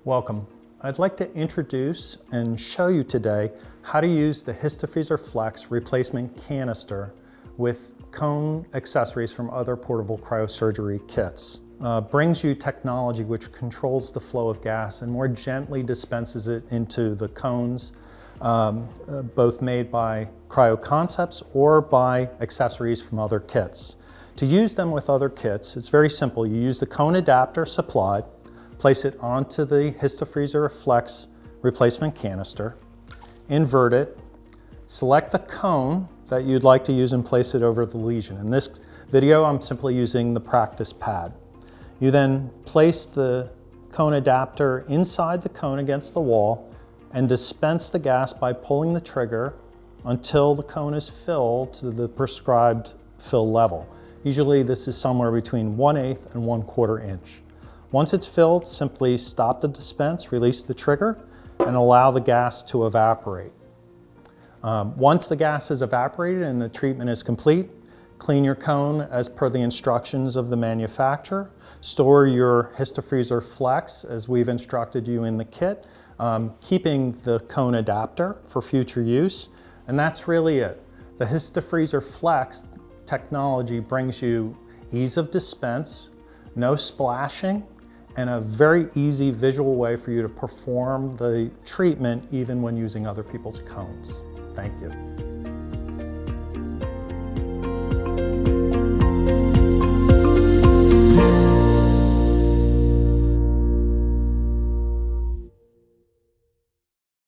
Welcome. I'd like to introduce and show you today how to use the Histofreezer Flex replacement canister with cone accessories from other portable cryosurgery kits. Brings you technology which controls the flow of gas and more gently dispenses it into the cones, both made by Cryo Concepts or by accessories from other kits. To use them with other kits, it's very simple. You use the cone adapter supplied, place it onto the Histofreezer Flex replacement canister, invert it, select the cone that you'd like to use and place it over the lesion. In this video, I'm simply using the practice pad. You then place the cone adapter inside the cone against the wall and dispense the gas by pulling the trigger until the cone is filled to the prescribed fill level. Usually this is somewhere between 1/8 and 1/4 inch. Once it's filled, simply stop the dispense, release the trigger, and allow the gas to evaporate. Once the gas is evaporated and the treatment is complete, clean your cone as per the instructions of the manufacturer. Store your Histofreezer Flex as we've instructed you in the kit, keeping the cone adapter for future use. And that's really it. The Histofreezer Flex technology brings you ease of dispense, no splashing, and a very easy visual way for you to perform the treatment even when using other people's cones. Thank you.